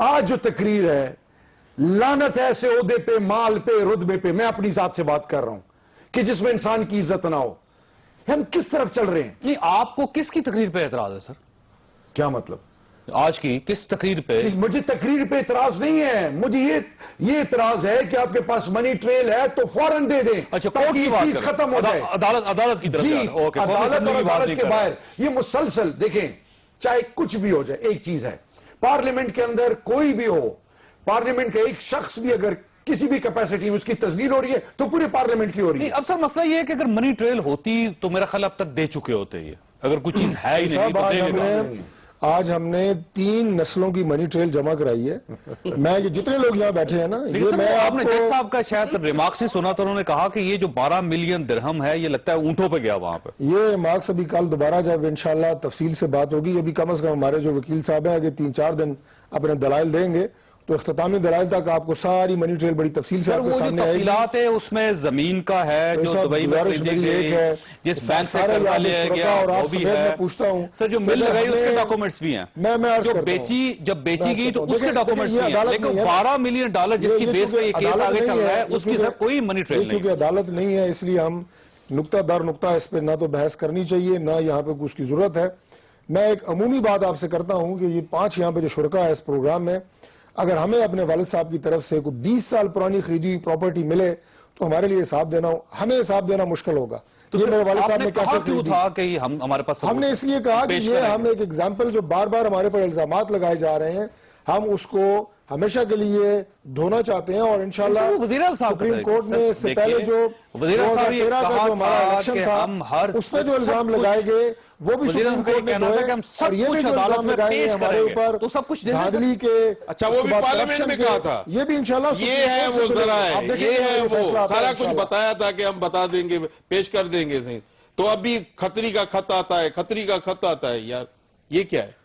आज जो तकरीर है, लानत है ऐसे ओहदे पे, माल पे, रुतबे पे, मैं अपनी जात से बात कर रहा हूं, कि जिसमें इंसान की इज्जत ना हो। हम किस तरफ चल रहे हैं? नहीं, आपको किसकी तकरीर पे एतराज है सर? क्या मतलब? आज की किस तकरीर पे? मुझे तकरीर पे इतराज नहीं है, मुझे ये इतराज है कि आपके पास मनी ट्रेल है तो फौरन दे दें, अच्छा, कोर्ट ताकि की बात फीस कर रहे हैं। खत्म हो जाए। अदालत की तरफ जी, जा रहे हैं। ओके, अदालत असेंबली और की बात अदालत नहीं के कर रहे हैं। बाहर ये मुसलसल देखें, चाहे कुछ भी हो जाए, एक चीज है, पार्लियामेंट के अंदर कोई भी हो, पार्लियामेंट का एक शख्स भी अगर किसी भी कैपेसिटी में उसकी तस्लील हो रही है तो पूरे पार्लियामेंट की हो रही नहीं, है। अब सर मसला ये है कि अगर मनी ट्रेल होती तो मेरा ख्याल अब तक दे चुके होते ये, अगर कुछ चीज है ही नहीं साहब, तो आज हमने 3 नस्लों की मनी ट्रेल जमा कराई है। मैं ये जितने लोग यहाँ बैठे हैं ना, ये लेकिन मैं सर, आपने जज आपको साहब का शायद रिमार्क्स नहीं सुना, तो उन्होंने कहा कि ये जो 12 मिलियन दिरहम है ये लगता है ऊंटों पे गया वहां पे। ये मार्क्स अभी कल दोबारा जब इंशाल्लाह तफसील से बात होगी, अभी कम से कम हमारे जो वकील साहब हैं आगे 3-4 दिन अपने दलाइल देंगे, तो इख्तितामी दलाइल तक आपको सारी मनी ट्रेल बड़ी तफसील से सर आपके वो जो सामने आएगी। तफसीलात है उसमें जमीन का है तो जो साहब, दुबई में गुजारिश खरीदी मेरी एक गई, है, जिस बैंक से सारे कर्जा यहाँ लिया शुरका गया और आप वो भी समेत है। मैं पूछता हूँ, सर जो मिल कि लगाई उसके हमने- डॉक्यूमेंट्स भी हैं, मैं अर्ज जो करता हूँ। जब बेची मैं गई तो अर्ज करता उसके हूँ। डॉक्यूमेंट्स देखिए, भी हैं, अदालत लेकिन नहीं है। 12 मिलियन डॉलर जिसकी ये बेस पे ये चूंकि केस अदालत आगे नहीं चल रहा है ये उसकी चूंकि- सर कोई मनी ट्रेल ये नहीं चूंकि अदालत नहीं है, इसलिए हम नुक्ता दर नुक्ता इस पे ना तो बहस करनी चाहिए, ना यहाँ पे उसकी जरूरत है। मैं एक अमूमी बात आपसे करता हूँ कि ये 5 यहाँ पे जो शुरका है इस प्रोग्राम में, अगर हमें अपने वालिद साहब की तरफ से कोई 20 साल पुरानी खरीदी हुई प्रॉपर्टी मिले तो हमारे लिए हिसाब देना, हमें हिसाब देना मुश्किल होगा। तो ये फिर मेरे वालिद साहब आपने ने कहा कैसे क्यों खरीदी? था कि हम हमारे पास सबूत हमने इसलिए कहा कि पेश ये करेंगे। हम एक एग्जाम्पल जो बार बार हमारे पर इल्जामात लगाए जा रहे हैं, हम उसको हमेशा के लिए धोना चाहते हैं, और इंशाल्लाह सर, वो वज़ीर साहब सुप्रीम बताइए। कोर्ट ने इससे देखिए, पहले जो वज़ीर साहब ये 2013 का कहा जो हमारा था इलेक्शन कि था, हम हर उस पर जो सब इल्जाम कुछ- लगाए गए वो भी वज़ीर सुप्रीम साहब का कोर्ट ने कहना था धोए, कि हम सब और ये भी कुछ जो अदालत इल्जाम में लगाए पेश हैं हमारे करेंगे, ऊपर तो सब कुछ देना धांधली के, अच्छा, वो उसके भी बाद पार्लियामेंट corruption में के, कहा था। ये भी इंशाल्लाह ये सुप्रीम है कोर्ट वो से जरा आप है, देखेंगे ये है ये वो फैसला आता है सारा कुछ इंशाल्लाह। बताया था कि हम बता देंगे, पेश कर देंगे सही। तो अभी खतरी का खत आता है, खतरी का खत आता है, यार ये क्या है?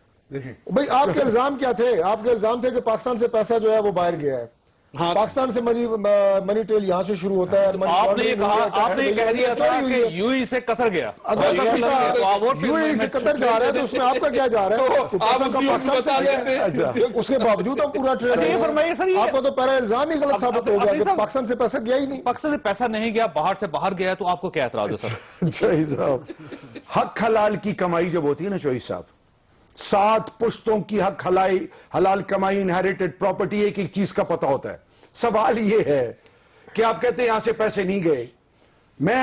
भाई आपके इल्जाम क्या थे? आपके इल्जाम थे कि पाकिस्तान से पैसा जो है वो बाहर गया है। पाकिस्तान से मनी ट्रेल यहाँ से शुरू होता है। आपने ये कहा, आपने ये कह दिया था कि यूएई से कतर गया, अगर यूएई से कतर जा रहा है तो उसमें आपका क्या जा रहा है? उसके बावजूद हम पूरा ट्रेड, ये फरमाइए सर, आपको तो पहला इल्जाम ही गलत साबित हो गया कि पाकिस्तान से पैसा गया ही नहीं। पाकिस्तान से पैसा नहीं गया, बाहर से बाहर गया, तो आपको क्या एतराज है सर? चौधरी साहब, हक हलाल की कमाई जब होती है ना चौधरी साहब, 7 पुश्तों की हक हलाल कमाई, इनहेरिटेड प्रॉपर्टी, एक एक चीज का पता होता है। सवाल ये है कि आप कहते हैं यहां से पैसे नहीं गए। मैं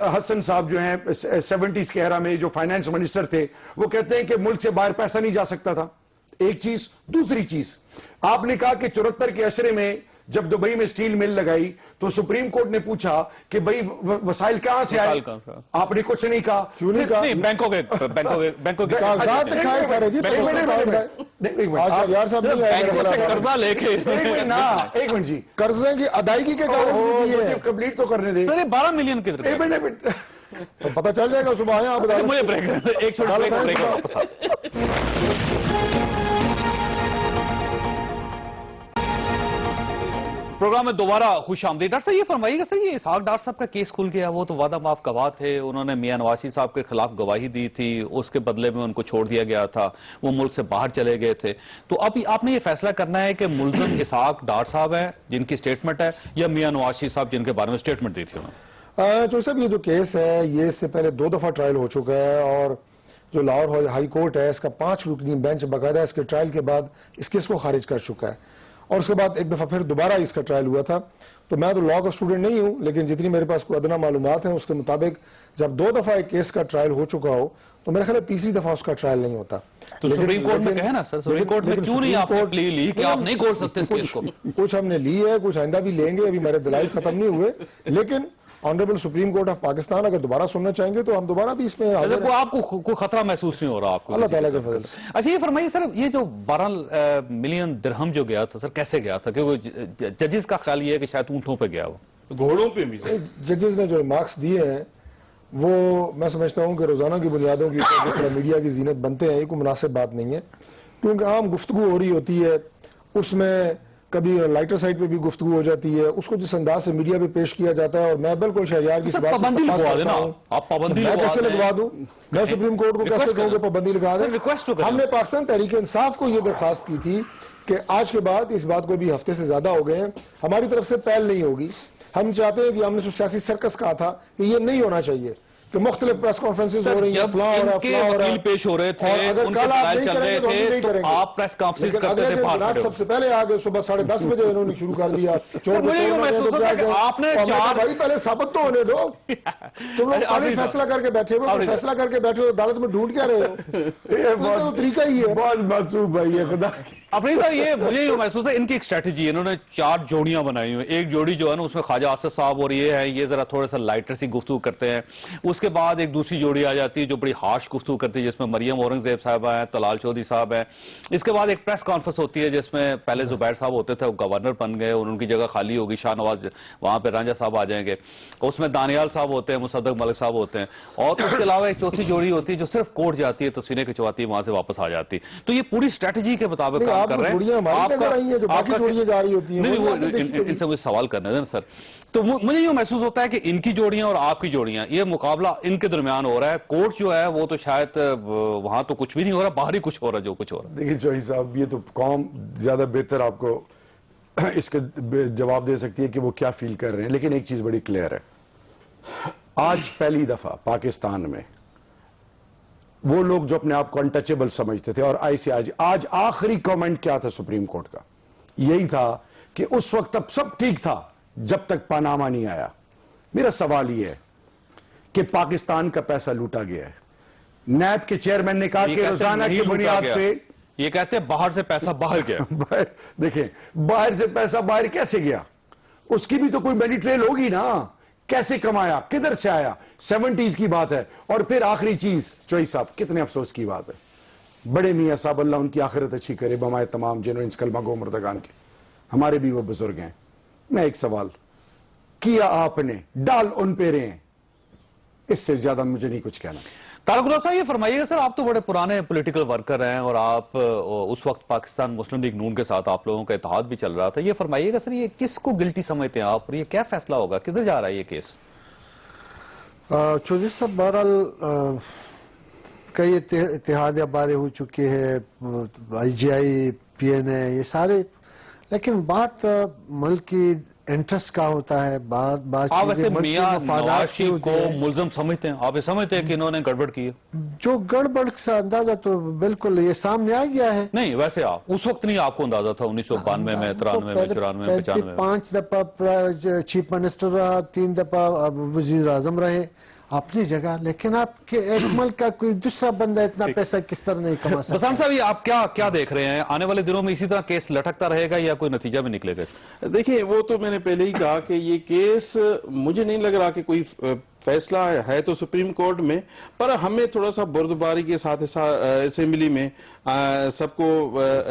हसन साहब जो हैं 70s के एरा में जो फाइनेंस मिनिस्टर थे, वो कहते हैं कि मुल्क से बाहर पैसा नहीं जा सकता था। एक चीज। दूसरी चीज, आपने कहा कि 74 के अशरे में जब दुबई में स्टील मिल लगाई तो सुप्रीम कोर्ट ने पूछा कि भाई वसाइल कहां से आए, आपने कुछ नहीं कहा। क्यों नहीं कहा? बैंकों के कागजात दिखाए सारे जी, यार साहब कर्जा लेके, एक मिनट जी, कर्जे की अदायगी के कागज भी दिए हैं, कंप्लीट तो करने दे। सर 12 मिलियन की एक मिनट तो पता चल जाएगा सुबह आए आप। मुझे ब्रेक, एक छोटा ब्रेक वापस प्रोग्राम में दोबारा खुश आमदीद। डॉक्टर साहब ये फरमाइएगा सर, ये इसहाक डार साहब का केस खुल गया, वो तो वादा माफ गवाह थे, उन्होंने मियां नवाशी साहब के खिलाफ गवाही दी थी, उसके बदले में उनको छोड़ दिया गया था, वो मुल्क से बाहर चले गए थे। तो अब आपने ये फैसला करना है कि मुल्ज़िम इसहाक डार साहब है जिनकी स्टेटमेंट है, या मियां नवाशी साहब जिनके बारे में स्टेटमेंट दी थी उन्होंने? जो साहब, ये जो केस है ये इससे पहले 2 दफा ट्रायल हो चुका है, और जो लाहौर हाई कोर्ट है इसका 5 रुकनी बेंच बाकायदा इसके ट्रायल के बाद इस केस को खारिज कर चुका है, और उसके बाद एक दफा फिर दोबारा इसका ट्रायल हुआ था। तो मैं तो लॉ का स्टूडेंट नहीं हूं, लेकिन जितनी मेरे पास कोई अदना मालूमात है उसके मुताबिक जब 2 दफा एक केस का ट्रायल हो चुका हो तो मेरा ख्याल है तीसरी दफा उसका ट्रायल नहीं होता। तो सुप्रीम कोर्ट में कहे ना सर, सुप्रीम कोर्ट में क्यों नहीं आपने प्ली ली कि आप नहीं खोल सकते इस केस को? कुछ हमने ली है, कुछ आइंदा भी लेंगे, अभी मेरे दलाइल खत्म नहीं हुए, लेकिन honourable supreme court of Pakistan अगर दोबारा सुनना चाहेंगे तो हम दोबारा भी इसमें हाजिर हैं। आपको कोई खतरा महसूस नहीं हो रहा आपको? अल्लाह ताला के फजल से। अच्छा ये फरमाइए सर, ये जो 12 मिलियन दिरहम जो गया था सर, कैसे गया था? क्योंकि जजेस का ख्याल ये है कि शायद ऊंटों पे गया, वो घोड़ों पे भी। जजेस ने जो मार्क्स दिए हैं वो मैं समझता हूँ कि रोजाना की बुनियादों की जिस तरह मीडिया की जीनत बनते हैं, ये कोई मुनासिब बात नहीं है, क्योंकि आम गुफ्तगू हो रही होती है, उसमें कभी लाइटर साइड पे भी गुफ्तगू हो जाती है, उसको जिस अंदाज से मीडिया पे पेश किया जाता है, और मैं बिल्कुल शहरयार की बात पाबंदी लगवा देना, आप पाबंदी मैं कैसे लगवा दूं? मैं सुप्रीम कोर्ट को कैसे कहूँ कि पाबंदी लगा दें? हमने पाकिस्तान तहरीक इंसाफ को यह दरखास्त की थी कि आज के बाद, इस बात को भी हफ्ते से ज्यादा हो गए हैं, हमारी तरफ से पहल नहीं होगी। हम चाहते हैं कि हमने सियासी सर्कस कहा था कि ये नहीं होना चाहिए कि मुख्तलिफ प्रेस कॉन्फ्रेंसेस हो रही हैं, वकील पेश हो रहे थे, अगर कल आप नहीं करेंगे तो आप प्रेस कॉन्फ्रेंस करते थे, जनाब सबसे पहले आगे सुबह 10:30 बजे इन्होंने शुरू कर दिया। आपने भाई पहले साबित तो होने दो, तुम लोग पहले फैसला करके बैठे हो, फैसला करके बैठे हो, अदालत में ढूंढ क्या रहे हो? तो तरीका ही है। बहुत मासूम भाई है खुदा। अफरीद साहब, ये मुझे ये महसूस है इनकी एक स्ट्रेटजी है, इन्होंने 4 जोड़ियां बनाई हुई। एक जोड़ी जो है ना उसमें ख्वाजा आसिफ साहब और ये है, ये जरा थोड़ा सा लाइटर सी गुफ्तगू करते हैं। उसके बाद एक दूसरी जोड़ी आ जाती है जो बड़ी हार्श गुफ्तगू करती है, जिसमें मरियम औरंगजेब साहबा है, तलाल चौधरी साहब है। इसके बाद एक प्रेस कॉन्फ्रेंस होती है जिसमें पहले जुबैर साहब होते थे, वो गवर्नर बन गए और उनकी जगह खाली होगी, शाहनवाज वहां पर रांझा साहब आ जाएंगे। उसमें दानियाल साहब होते हैं, मुसद्दक मलिक साहब होते हैं, और उसके अलावा एक चौथी जोड़ी होती है जो सिर्फ कोर्ट जाती है, तस्वीरें खिंचवाती है, वहां से वापस आ जाती है। तो ये पूरी स्ट्रेटजी के मुताबिक काम कर रहे हैं। इनसे मुझे सवाल करने दें सर, तो मुझे यूं महसूस होता है कि इनकी जोड़ियां और आपकी जोड़ियां, ये मुकाबला इनके दरमियान हो रहा है। कोर्ट जो है वो तो शायद वहां तो कुछ भी नहीं हो रहा, बाहर ही कुछ हो रहा है, जो कुछ हो रहा है। देखिए चौधरी साहब, ये तो कौम ज्यादा बेहतर आपको इसका जवाब दे सकती है कि वो क्या फील कर रहे हैं, लेकिन एक चीज बड़ी क्लियर है, आज पहली दफा पाकिस्तान में वो लोग जो अपने आप को अनटचेबल समझते थे, और ऐसे आज आखिरी कमेंट क्या था सुप्रीम कोर्ट का? यही था कि उस वक्त तब सब ठीक था जब तक पनामा नहीं आया। मेरा सवाल यह है कि पाकिस्तान का पैसा लूटा गया है। नैब के चेयरमैन ने कहा कि रोजाना की बुनियाद पे, ये कहते हैं बाहर से पैसा बाहर गया। देखें, बाहर से पैसा बाहर कैसे गया? उसकी भी तो कोई बड़ी ट्रेल होगी ना, कैसे कमाया, किधर से आया? 70s की बात है। और फिर आखिरी चीज चौधरी साहब, कितने अफसोस की बात है, बड़े मियां साहब अल्लाह उनकी आखिरत अच्छी करे, बमाए तमाम जिन्होंने इस कलमा को मुर्दगान के, हमारे भी वो बुजुर्ग हैं। मैं एक सवाल किया आपने, डाल उन पे रहे हैं, इससे ज्यादा मुझे नहीं कुछ कहना। तारक उल्लाह साहब, ये फरमाइएगा सर, आप तो बड़े पुराने पॉलिटिकल वर्कर हैं और आप उस वक्त पाकिस्तान मुस्लिम लीग नून के साथ आप लोगों का इत्तेहाद भी चल रहा था, ये फरमाइएगा सर, ये किसको गिल्टी समझते हैं आप और ये क्या फैसला होगा, किधर जा रहा है ये केस? चौधरी साहब, बहरहाल कई इत्तेहाद बारे हो चुके हैं, IGI, PNA, ये सारे, लेकिन बात मुल्क की इंटरेस्ट का होता है, बात आप वैसे मियां नवाज शरीफ को मुल्ज़िम समझते हैं? आप ये समझते हैं कि इन्होंने गड़बड़ की है? जो गड़बड़ का अंदाजा तो बिल्कुल ये सामने आ गया है। नहीं, वैसे आप उस वक्त नहीं आपको अंदाजा था 1992 में, 93 में, 94 में, 95 में? 5 दफा चीफ मिनिस्टर रहा, 3 दफा वजीर आजम रहे अपनी जगह, लेकिन आपके एक मुल्क का कोई दूसरा बंदा इतना पैसा किस तरह नहीं कमा सकता? बसंत साहब, ये आप क्या देख रहे हैं, आने वाले दिनों में इसी तरह केस लटकता रहेगा या कोई नतीजा भी निकलेगा? देखिए, वो तो मैंने पहले ही कहा कि ये केस मुझे नहीं लग रहा कि कोई फैसला है तो सुप्रीम कोर्ट में, पर हमें थोड़ा सा बुर्दबारी के साथ असेंबली में सबको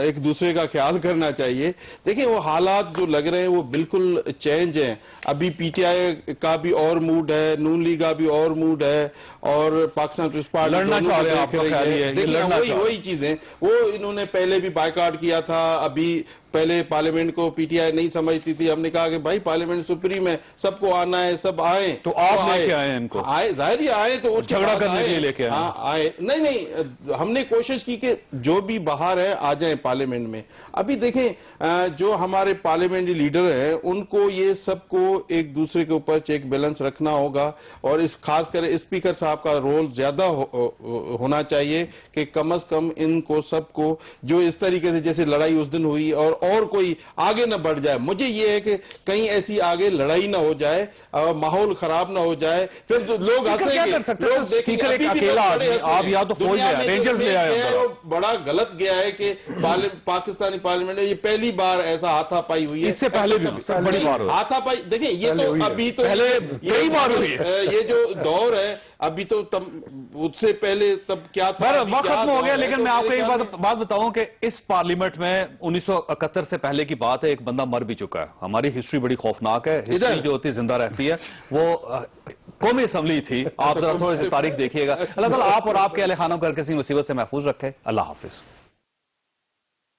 एक दूसरे का ख्याल करना चाहिए। देखिए, वो हालात जो लग रहे हैं वो बिल्कुल चेंज हैं। अभी PTI का भी और मूड है, नून लीग का भी और मूड है, और पाकिस्तान पीपल्स पार्टी लड़ना चाह रहे हैं, आपका ख्याल ये है? देखिए, वही चीजें वो इन्होंने पहले भी बायकॉट किया था। अभी पहले पार्लियामेंट को PTI नहीं समझती थी, हमने कहा कि भाई पार्लियामेंट सुप्रीम है, सबको आना है, सब आए। तो आप लेके आए इनको? आए, जाहिर ही आए, तो झगड़ा करने के लिए लेके आए? हाँ, आए। नहीं, हमने कोशिश की कि जो भी बाहर है आ जाए पार्लियामेंट में। अभी देखें, जो हमारे पार्लियामेंट्री लीडर हैं उनको ये सबको एक दूसरे के ऊपर चेक बैलेंस रखना होगा, और इस खासकर स्पीकर साहब का रोल ज्यादा होना चाहिए कि कम से कम इनको सबको, जो इस तरीके से जैसे लड़ाई उस दिन हुई और कोई आगे न बढ़ जाए। मुझे ये है कि कहीं ऐसी आगे लड़ाई ना हो जाए, माहौल खराब ना हो जाए, फिर लोग हंसेंगे, क्या कर सकते हैं? स्पीकर एक अकेला आदमी, आप या तो फौज ले आए, रेंजर्स ले आए। बड़ा गलत गया है कि पाकिस्तानी पार्लियामेंट में ये पहली बार ऐसा हाथापाई हुई है। इससे पहले भी बड़ी बार हुई हाथापाई। देखिए, ये तो अभी तो पहले कई बार हुई है। ये जो दौर है अभी तो उससे पहले तब क्या था, वक्त खत्म हो गया। लेकिन मैं आपको एक बात बताऊं कि इस पार्लियामेंट में 1971 से पहले की बात है, एक बंदा मर भी चुका है। हमारी हिस्ट्री बड़ी खौफनाक है, हिस्ट्री जो होती है जिंदा रहती है। वो कौमी असम्बली थी। आप जरा थोड़ी सी तारीख देखिएगा। अल्लाह ताला आप और आपके अहले खानों को हर किसी मुसीबत से महफूज रखे। अल्लाह हाफिज।